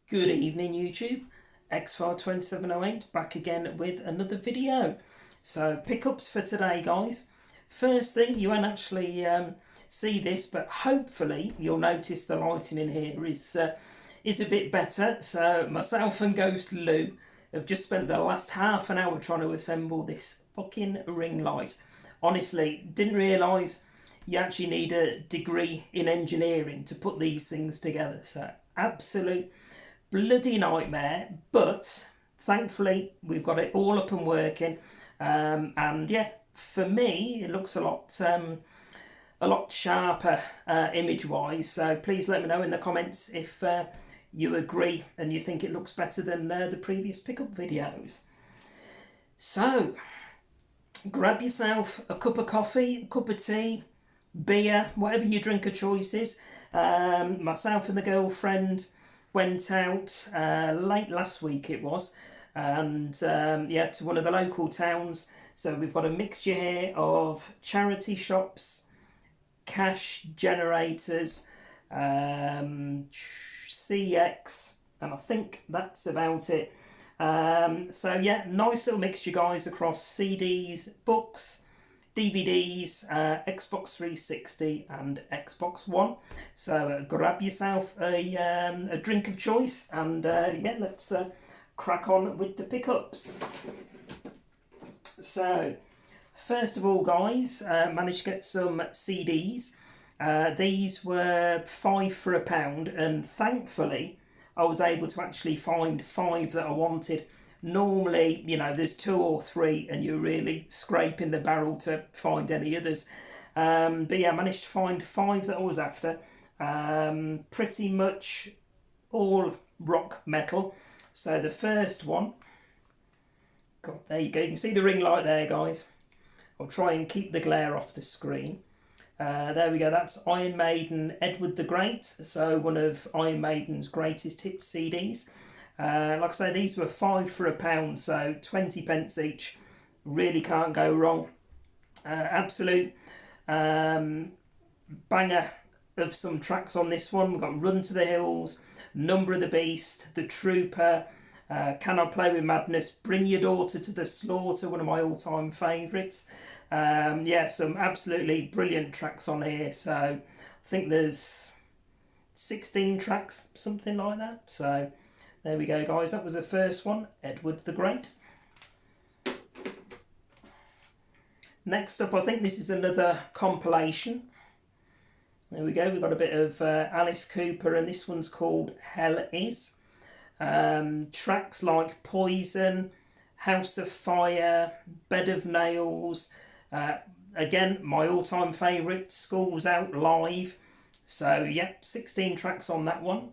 Good evening YouTube, X52708 back again with another video. So pickups for today guys. First thing, you won't actually see this, but hopefully you'll notice the lighting in here is a bit better. So myself and Ghost Lou have just spent the last half an hour trying to assemble this fucking ring light. Honestly, didn't realise you actually need a degree in engineering to put these things together. So absolute bloody nightmare, but thankfully we've got it all up and working, and yeah, for me it looks a lot sharper image wise. So please let me know in the comments if you agree and you think it looks better than the previous pickup videos. So grab yourself a cup of coffee, a cup of tea, beer, whatever your drink of choice is. Myself and the girlfriend went out late last week it was, and yeah, to one of the local towns. So we've got a mixture here of charity shops, cash generators, CEX, and I think that's about it. So yeah, nice little mixture guys across CDs, books, DVDs, Xbox 360 and Xbox One. So grab yourself a drink of choice and yeah, let's crack on with the pickups. So first of all guys, managed to get some CDs. These were £5 for £1, and thankfully I was able to actually find 5 that I wanted. Normally, you know, there's 2 or 3 and you're really scraping the barrel to find any others. But yeah, I managed to find 5 that I was after. Pretty much all rock metal. So the first one, God, there you go. You can see the ring light there, guys. I'll try and keep the glare off the screen. There we go, that's Iron Maiden Edward the Great. So one of Iron Maiden's greatest hit CDs. Like I say, these were £5 for £1, so 20 pence each. Really can't go wrong. Absolute banger of some tracks on this one. We've got Run to the Hills, Number of the Beast, The Trooper, Can I Play with Madness, Bring Your Daughter to the Slaughter, one of my all-time favourites. Yeah, some absolutely brilliant tracks on here. So I think there's 16 tracks, something like that. So there we go guys, that was the first one, Edward the Great. Next up, I think this is another compilation. There we go, we've got a bit of Alice Cooper, and this one's called Hell Is. Tracks like Poison, House of Fire, Bed of Nails, again my all-time favourite, School's Out Live. So yeah, 16 tracks on that one.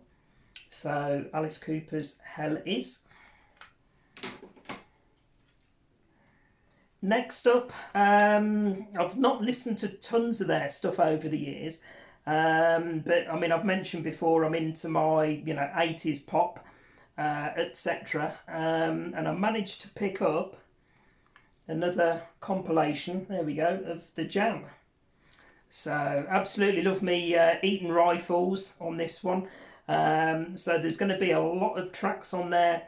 So Alice Cooper's Hell Is. Next up, I've not listened to tons of their stuff over the years, but I mean, I've mentioned before I'm into my 80s pop, etc. And I managed to pick up another compilation, there we go, of The Jam. So absolutely love me Eaton Rifles on this one. So there's going to be a lot of tracks on there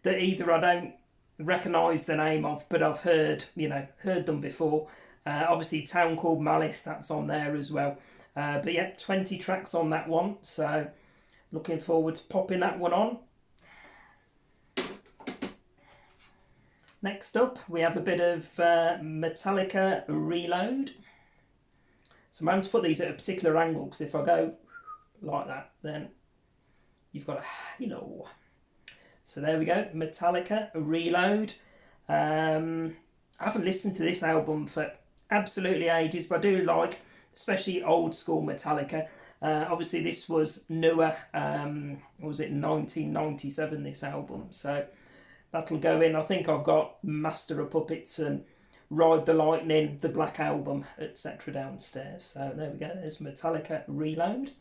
that either I don't recognise the name of, but I've heard them before. Obviously Town Called Malice, that's on there as well. But yeah, 20 tracks on that one. So looking forward to popping that one on. Next up, we have a bit of Metallica Reload. So I'm going to put these at a particular angle, because if I go like that, then you've got a halo. So there we go, Metallica Reload. I haven't listened to this album for absolutely ages, but I do like, especially old school Metallica. Obviously this was newer, was it 1997, this album, so that'll go in. I think I've got Master of Puppets and Ride the Lightning, the Black Album, etc. downstairs. So there we go, there's Metallica Reload.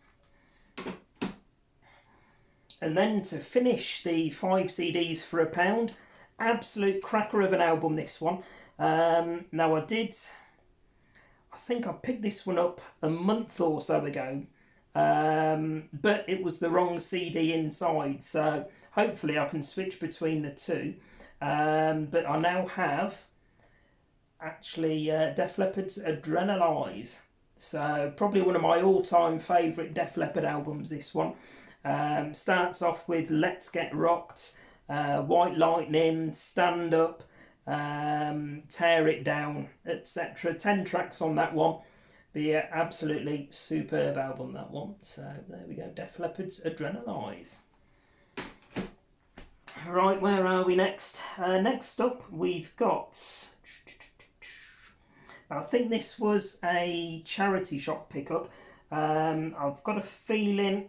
And then to finish the 5 CDs for £1, absolute cracker of an album, this one. Now I think I picked this one up a month or so ago, but it was the wrong CD inside, so hopefully I can switch between the two. But I now have actually Def Leppard's Adrenalize. So probably one of my all-time favourite Def Leppard albums, this one. Starts off with Let's Get Rocked, White Lightning, Stand Up, Tear It Down, etc. 10 tracks on that one. But yeah, absolutely superb album, that one. So there we go, Def Leppard's Adrenalize. Right, where are we next? Next up, we've got... I think this was a charity shop pickup. I've got a feeling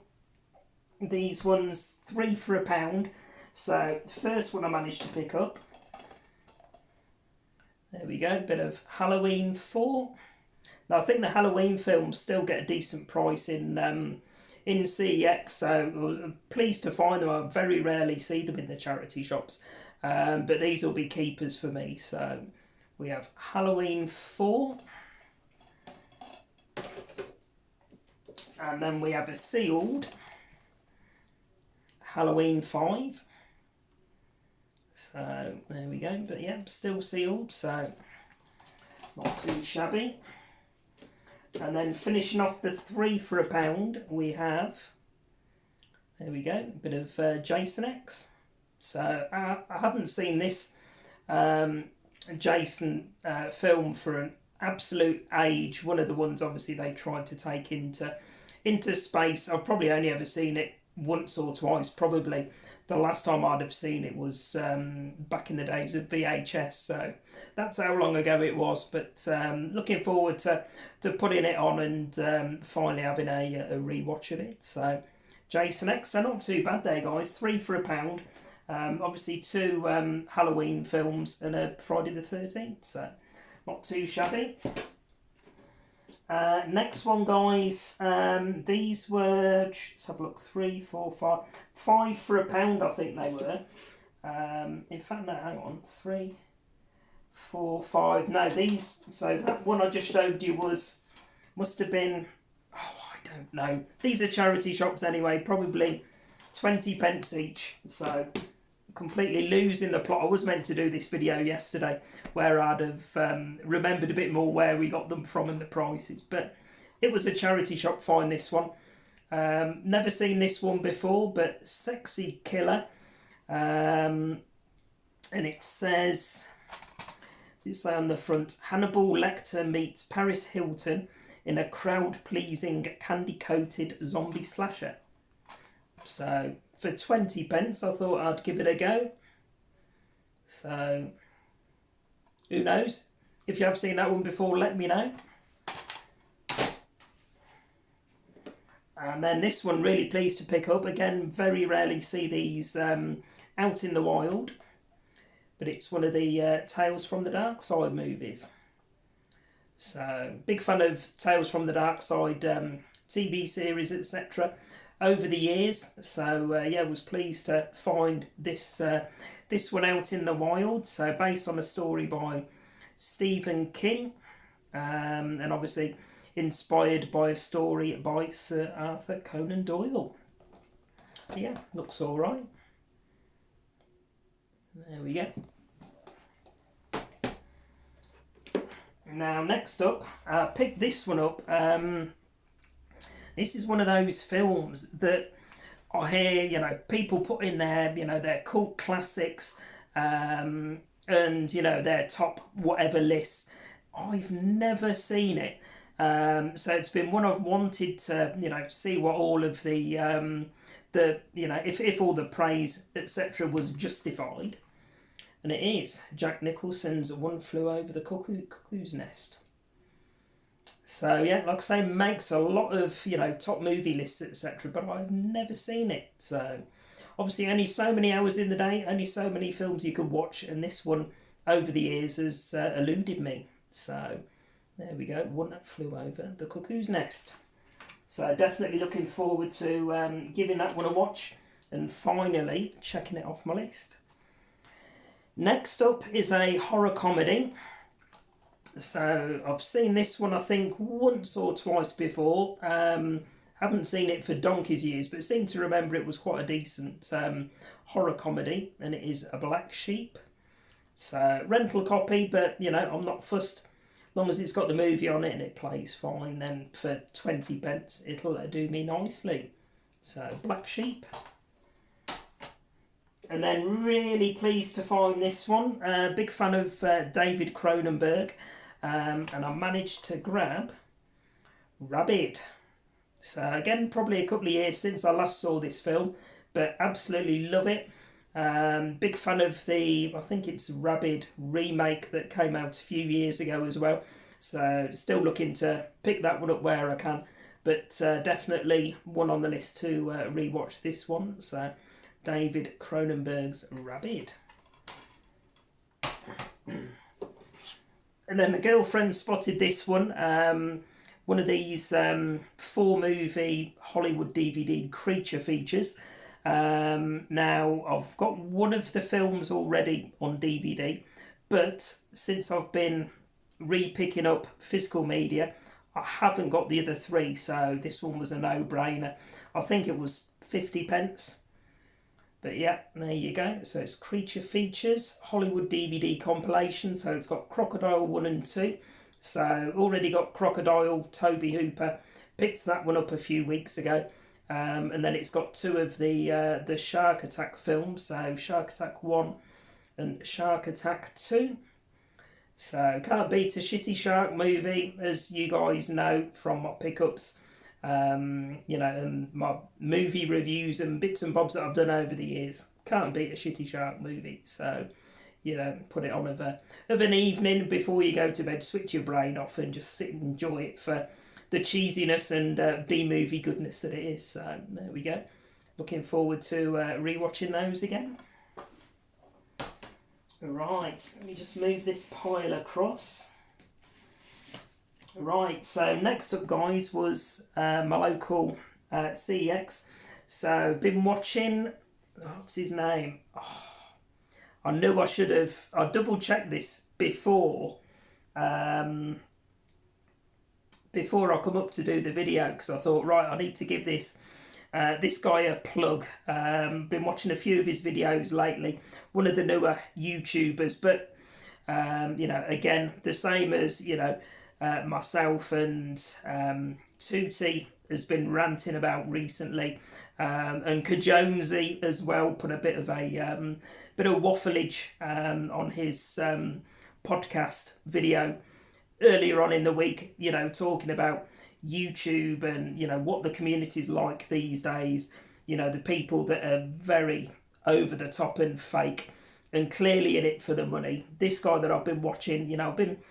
these ones £3 for £1. So the first one I managed to pick up. There we go, bit of Halloween 4. Now I think the Halloween films still get a decent price in CEX, so pleased to find them. I very rarely see them in the charity shops, but these will be keepers for me. So we have Halloween 4, and then we have a sealed Halloween 5. So there we go, but yeah, still sealed, so not too shabby. And then finishing off the £3 for £1, we have, there we go, a bit of Jason X. So I haven't seen this Jason film for an absolute age. One of the ones obviously they tried to take into space. I've probably only ever seen it once or twice. Probably the last time I'd have seen it was back in the days of VHS, so that's how long ago it was. But looking forward to putting it on and finally having a rewatch of it. So Jason X, so not too bad there, guys. £3 for £1. Obviously 2 Halloween films and a Friday the 13th, so not too shabby. Next one, guys, these were, let's have a look, 3, 4, 5, £5 for £1, I think they were. In fact, no, hang on, 3, 4, 5, no, these, so that one I just showed you must have been, oh, I don't know. These are charity shops anyway, probably 20 pence each, so completely losing the plot. I was meant to do this video yesterday where I'd have remembered a bit more where we got them from and the prices, but it was a charity shop find, this one. Never seen this one before, but Sexy Killer, and it says, does it say on the front, Hannibal Lecter meets Paris Hilton in a crowd-pleasing candy-coated zombie slasher. So for 20 pence, I thought I'd give it a go. So, who knows? If you have seen that one before, let me know. And then this one, really pleased to pick up. Again, very rarely see these out in the wild. But it's one of the Tales from the Dark Side movies. So, big fan of Tales from the Dark Side TV series, etc. over the years, so yeah, was pleased to find this one out in the wild. So based on a story by Stephen King, and obviously inspired by a story by Sir Arthur Conan Doyle. Yeah, looks all right. There we go. Now next up, I picked this one up. This is one of those films that I hear, people put in their cult classics, and, their top whatever lists. I've never seen it. So it's been one I've wanted to, see what all of the if all the praise, etc. was justified. And it is Jack Nicholson's One Flew Over the Cuckoo's Nest. So yeah, like I say, makes a lot of top movie lists, etc. But I've never seen it. So obviously, only so many hours in the day, only so many films you could watch, and this one over the years has eluded me. So there we go, One That Flew Over the Cuckoo's Nest. So definitely looking forward to giving that one a watch and finally checking it off my list. Next up is a horror comedy. So I've seen this one, I think, once or twice before. Haven't Haven't seen it for donkey's years, but seem to remember it was quite a decent horror comedy, and it is A Black Sheep. So rental copy, but you know, I'm not fussed. As long as it's got the movie on it and it plays fine, then for 20 pence it'll do me nicely. So Black Sheep. And then really pleased to find this one. Big fan of David Cronenberg, and I managed to grab Rabbit. So again, probably a couple of years since I last saw this film, but absolutely love it. Big fan of I think it's Rabid remake that came out a few years ago as well. So still looking to pick that one up where I can, but definitely one on the list to rewatch this one. So David Cronenberg's Rabid. And then the girlfriend spotted this one. One of these 4-movie Hollywood DVD creature features. Now, I've got one of the films already on DVD, but since I've been re-picking up physical media, I haven't got the other 3, so this one was a no-brainer. I think it was 50 pence. But yeah, there you go. So it's Creature Features, Hollywood DVD compilation. So it's got Crocodile 1 and 2. So already got Crocodile, Toby Hooper. Picked that one up a few weeks ago. And then it's got 2 of the Shark Attack films. So Shark Attack 1 and Shark Attack 2. So can't beat a shitty shark movie, as you guys know from my pickups. You know, and my movie reviews and bits and bobs that I've done over the years. Can't beat a shitty shark movie. So, you know, put it on of an evening before you go to bed, switch your brain off and just sit and enjoy it for the cheesiness and B-movie goodness that it is. So there we go. Looking forward to rewatching those again. Right, let me just move this pile across. Right, so next up, guys, was my local CEX. So, been watching, what's his name? Oh, I knew I should have, I double-checked this before I come up to do the video, because I thought, right, I need to give this guy a plug. Been watching a few of his videos lately, one of the newer YouTubers, but, you know, again, the same as, you know, myself and Tootie has been ranting about recently, and Kajonesy as well put a bit of waffleage on his podcast video earlier on in the week, you know, talking about YouTube and, you know, what the community's like these days, you know, the people that are very over the top and fake and clearly in it for the money. This guy that I've been watching, you know, I've been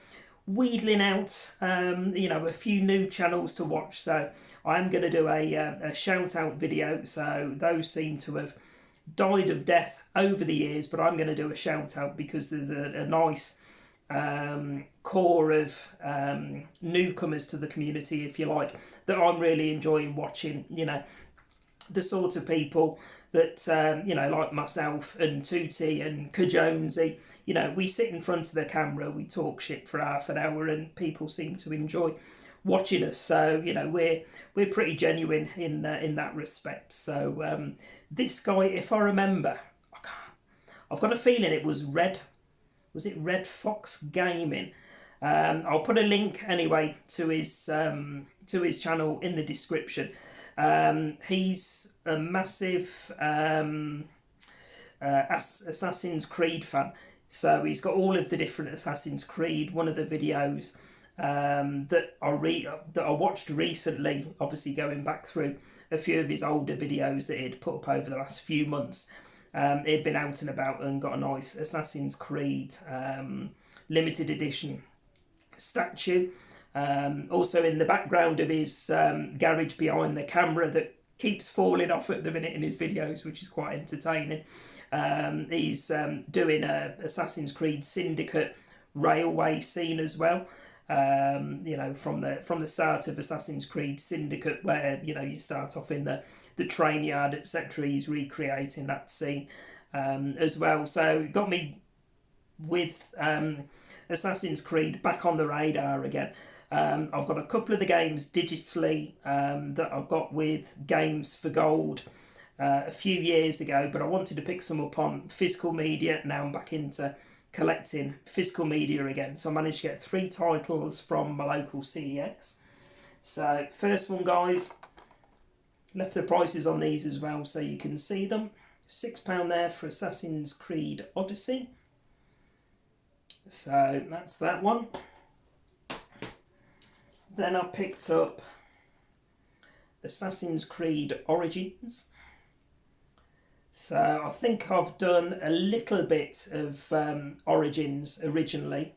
wheedling out, you know, a few new channels to watch. So I'm going to do a shout out video. So those seem to have died of death over the years, but I'm going to do a shout out because there's a nice core of newcomers to the community, if you like, that I'm really enjoying watching. You know, the sort of people that, you know, like myself and Tootie and Kajonesy, you know, we sit in front of the camera, we talk shit for half an hour and people seem to enjoy watching us. So, you know, we're pretty genuine in that respect. So this guy, if I remember, I've got a feeling it was Red Fox Gaming. I'll put a link anyway to his channel in the description. He's a massive Assassin's Creed fan, so he's got all of the different Assassin's Creed. One of the videos that I watched recently, obviously going back through a few of his older videos that he'd put up over the last few months. He'd been out and about and got a nice Assassin's Creed limited edition statue. Also in the background of his garage behind the camera that keeps falling off at the minute in his videos, which is quite entertaining. He's doing a Assassin's Creed Syndicate railway scene as well. You know, from the start of Assassin's Creed Syndicate, where, you know, you start off in the train yard, etc. He's recreating that scene as well. So it got me with Assassin's Creed back on the radar again. I've got a couple of the games digitally that I've got with Games for Gold a few years ago, but I wanted to pick some up on physical media. Now I'm back into collecting physical media again. So I managed to get 3 titles from my local CEX. So first one, guys, left the prices on these as well so you can see them. £6 there for Assassin's Creed Odyssey. So that's that one. Then I picked up Assassin's Creed Origins. So I think I've done a little bit of Origins originally.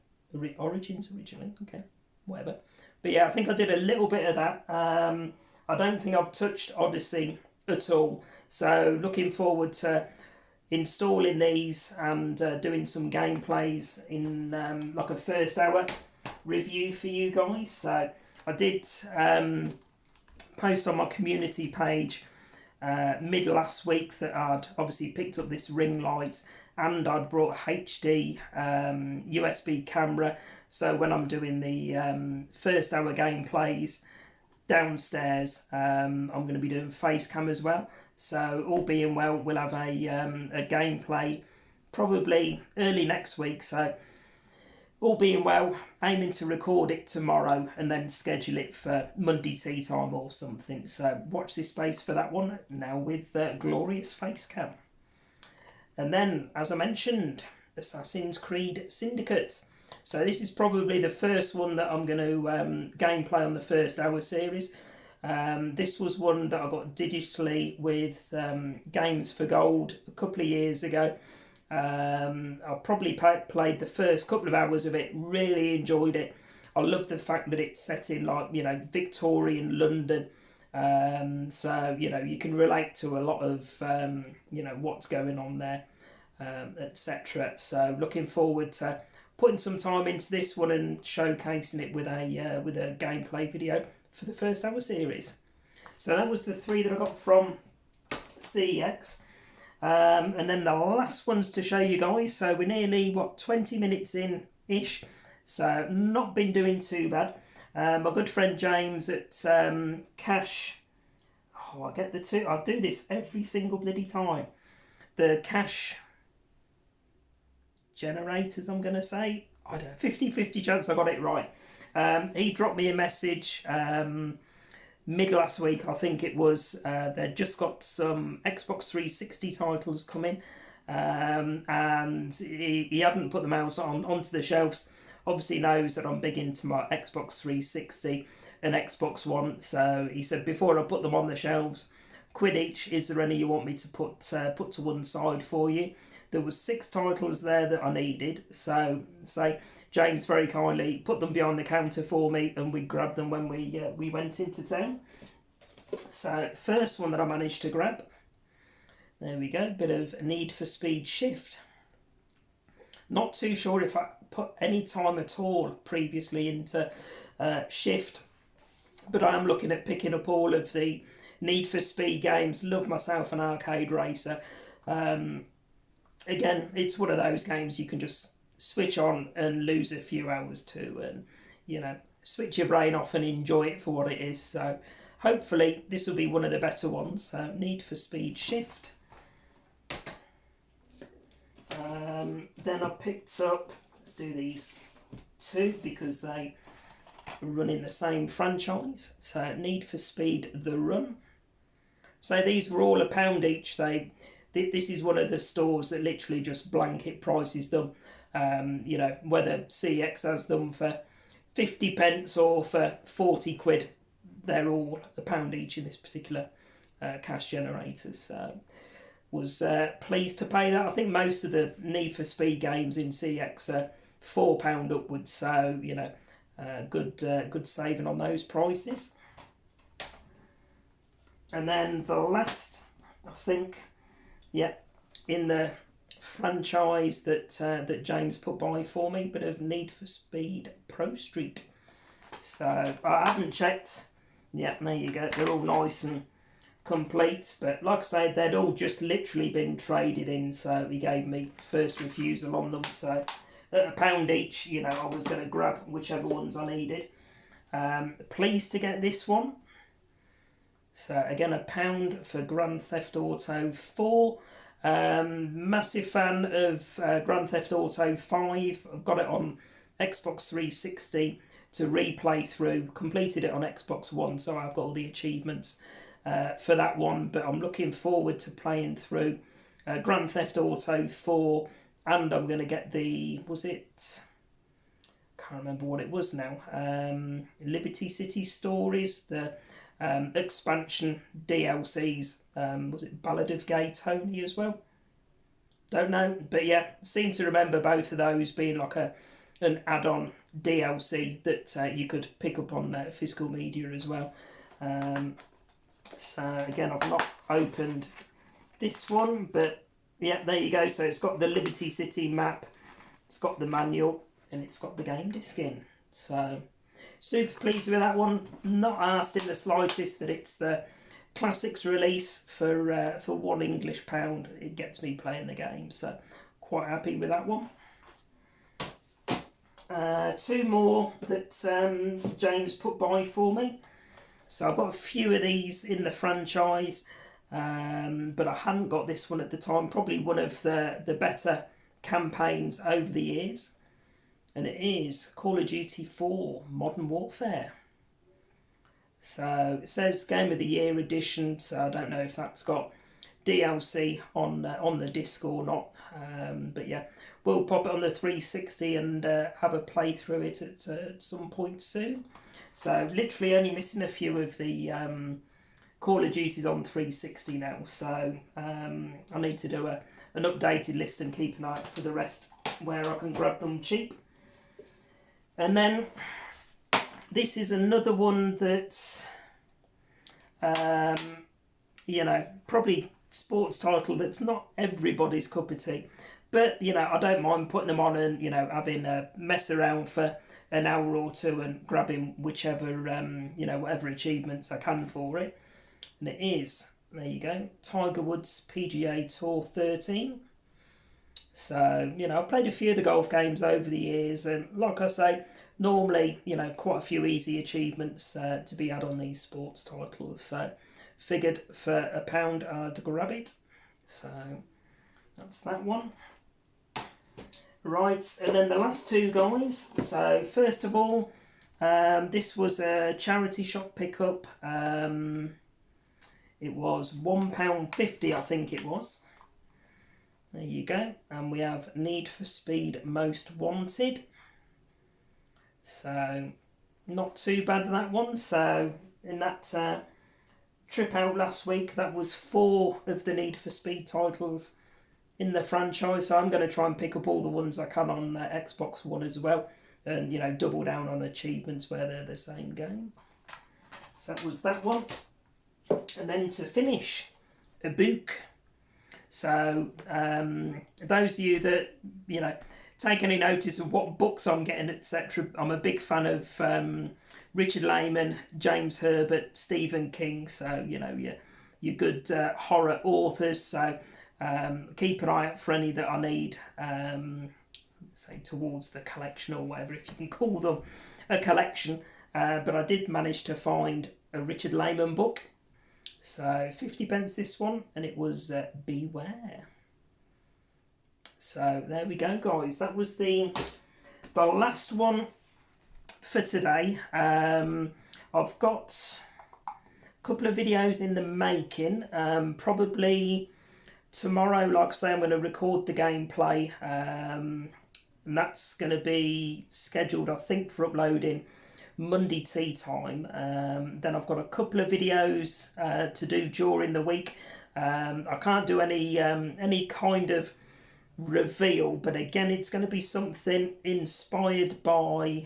Origins originally? Okay, whatever. But yeah, I think I did a little bit of that. I don't think I've touched Odyssey at all. So looking forward to installing these and doing some gameplays in like a first hour review for you guys. So I did post on my community page mid last week that I'd obviously picked up this ring light and I'd brought HD USB camera, so when I'm doing the first hour gameplays downstairs, I'm going to be doing face cam as well. So all being well, we'll have a gameplay probably early next week. So all being well, aiming to record it tomorrow and then schedule it for Monday tea time or something. So watch this space for that one now with glorious face cam. And then, as I mentioned, Assassin's Creed Syndicate. So this is probably the first one that I'm going to gameplay on the first hour series. This was one that I got digitally with Games for Gold a couple of years ago. I probably played the first couple of hours of it, really enjoyed it. I love the fact that it's set in like, you know, Victorian London. So, you know, you can relate to a lot of, you know, what's going on there, etc. So looking forward to putting some time into this one and showcasing it with a gameplay video for the first hour series. So that was the 3 that I got from CEX. And then the last ones to show you guys. So we're nearly, 20 minutes in ish. So not been doing too bad. My good friend James at Cash. Oh, I get the 2. I do this every single bloody time. The Cash Generators, I'm going to say. I don't know, 50-50 chance I got it right. He dropped me a message mid last week, I think it was. They'd just got some Xbox 360 titles coming, and he hadn't put them out onto the shelves. Obviously knows that I'm big into my Xbox 360 and Xbox One, so he said before I put them on the shelves, £1 each, is there any you want me to put to one side for you? There was 6 titles there that I needed, so James very kindly put them behind the counter for me, and we grabbed them when we went into town. So first one that I managed to grab, there we go, bit of Need for Speed Shift. Not too sure if I put any time at all previously into Shift, but I am looking at picking up all of the Need for Speed games. Love myself an arcade racer. Again, it's one of those games you can just switch on and lose a few hours to, and, you know, switch your brain off and enjoy it for what it is. So hopefully this will be one of the better ones. So Need for Speed Shift. Then I picked up, let's do these 2 because they run in the same franchise. So Need for Speed The Run. So these were all £1 each. This is one of the stores that literally just blanket prices them. You know, whether CEX has them for 50 pence or for 40 quid, they're all £1 each in this particular Cash Generators. So was pleased to pay that. I think most of the Need for Speed games in CEX are £4 upwards, so, you know, good saving on those prices. And then the last, I think, in the franchise that James put by for me, bit of Need for Speed Pro Street. So I haven't checked. Yeah, there you go. They're all nice and complete, but like I said, they'd all just literally been traded in, so he gave me first refusal on them. So at £1 each, you know, I was going to grab whichever ones I needed. Pleased to get this one. So again, £1 for Grand Theft Auto 4. Massive fan of Grand Theft Auto 5. I've got it on Xbox 360 to replay through. Completed it on Xbox One, so I've got all the achievements for that one. But I'm looking forward to playing through Grand Theft Auto 4, and I'm going to get the, was it, can't remember what it was now, Liberty City Stories, the expansion DLCs. Was it Ballad of Gay Tony as well? Don't know, but yeah, seem to remember both of those being like an add-on DLC that you could pick up on physical media as well. So again, I've not opened this one, but yeah, there you go. So it's got the Liberty City map, it's got the manual, and it's got the game disc in. So super pleased with that one. Not asked in the slightest that it's the classics release for £1 English. It gets me playing the game, so quite happy with that one. Two more that James put by for me. So I've got a few of these in the franchise, but I hadn't got this one at the time. Probably one of the better campaigns over the years. And it is Call of Duty 4 Modern Warfare. So it says Game of the Year edition, so I don't know if that's got DLC on the disc or not. But yeah, we'll pop it on the 360 and have a playthrough it at some point soon. So literally only missing a few of the Call of Duties on 360 now. So I need to do an updated list and keep an eye out for the rest where I can grab them cheap. And then this is another one that, probably sports title that's not everybody's cup of tea. But, I don't mind putting them on and, having a mess around for an hour or two and grabbing whichever, whatever achievements I can for it. And it is, there you go, Tiger Woods PGA Tour 13. So, I've played a few of the golf games over the years, and like I say, normally, quite a few easy achievements to be had on these sports titles. So, figured for £1 I'd grab it. So, that's that one. Right, and then the last two, guys. So, first of all, this was a charity shop pickup. It was £1.50, I think it was. There you go. And we have Need for Speed Most Wanted. So, not too bad, that one. So, in that trip out last week, that was 4 of the Need for Speed titles in the franchise. So, I'm going to try and pick up all the ones I can on Xbox One as well. And, double down on achievements where they're the same game. So, that was that one. And then to finish, a book. So, those of you that, take any notice of what books I'm getting, etc., I'm a big fan of Richard Lehman, James Herbert, Stephen King, so, your good horror authors. So, keep an eye out for any that I need, say, towards the collection or whatever, if you can call them a collection. But I did manage to find a Richard Lehman book. So 50p this one, and it was Beware. So there we go, guys. That was the last one for today. I've got a couple of videos in the making. Probably tomorrow, like I say, I'm going to record the gameplay, and that's going to be scheduled, I think, for uploading Monday tea time. Then I've got a couple of videos to do during the week. I can't do any kind of reveal, but again, it's going to be something inspired by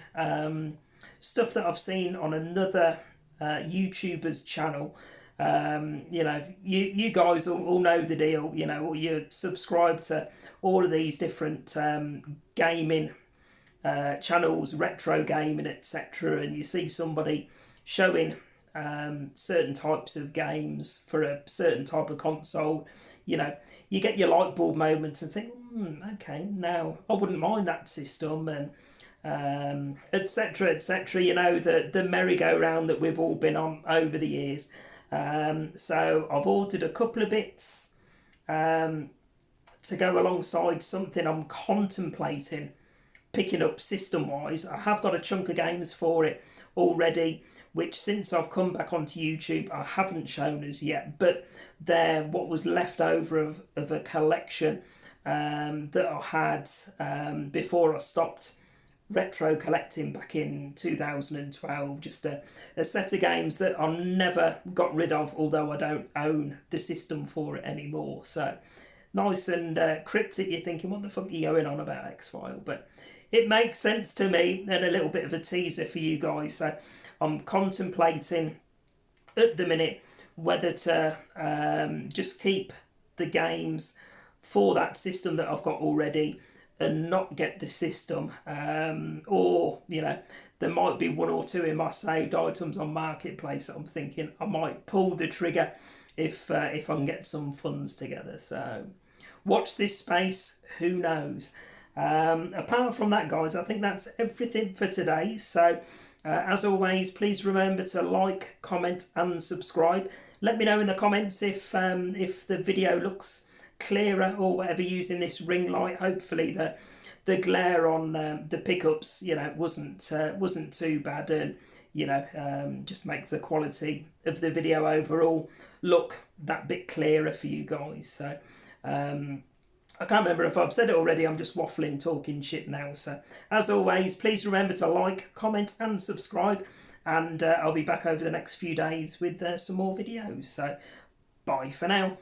stuff that I've seen on another YouTuber's channel. You guys all know the deal. You're subscribed to all of these different gaming channels, retro gaming, etc., and you see somebody showing certain types of games for a certain type of console, you get your light bulb moment and think, okay, now I wouldn't mind that system, and etc., etc. You know, the merry-go-round that we've all been on over the years. So I've ordered a couple of bits to go alongside something I'm contemplating picking up system wise. I have got a chunk of games for it already, which since I've come back onto YouTube I haven't shown as yet, but they're what was left over of a collection that I had before I stopped retro collecting back in 2012. Just a set of games that I never got rid of, although I don't own the system for it anymore. So nice and cryptic. You're thinking, what the fuck are you going on about, X-File? But it makes sense to me, and a little bit of a teaser for you guys. So I'm contemplating at the minute whether to just keep the games for that system that I've got already and not get the system, or you know, there might be one or two in my saved items on Marketplace that I'm thinking I might pull the trigger if I can get some funds together. So watch this space, who knows. Apart from that, guys, I think that's everything for today. So as always, please remember to like, comment and subscribe. Let me know in the comments if the video looks clearer or whatever using this ring light. Hopefully the glare on the pickups, you know, wasn't too bad, and you know, just makes the quality of the video overall look that bit clearer for you guys. So I can't remember if I've said it already. I'm just waffling, talking shit now. So as always, please remember to like, comment and subscribe, and I'll be back over the next few days with some more videos. So bye for now.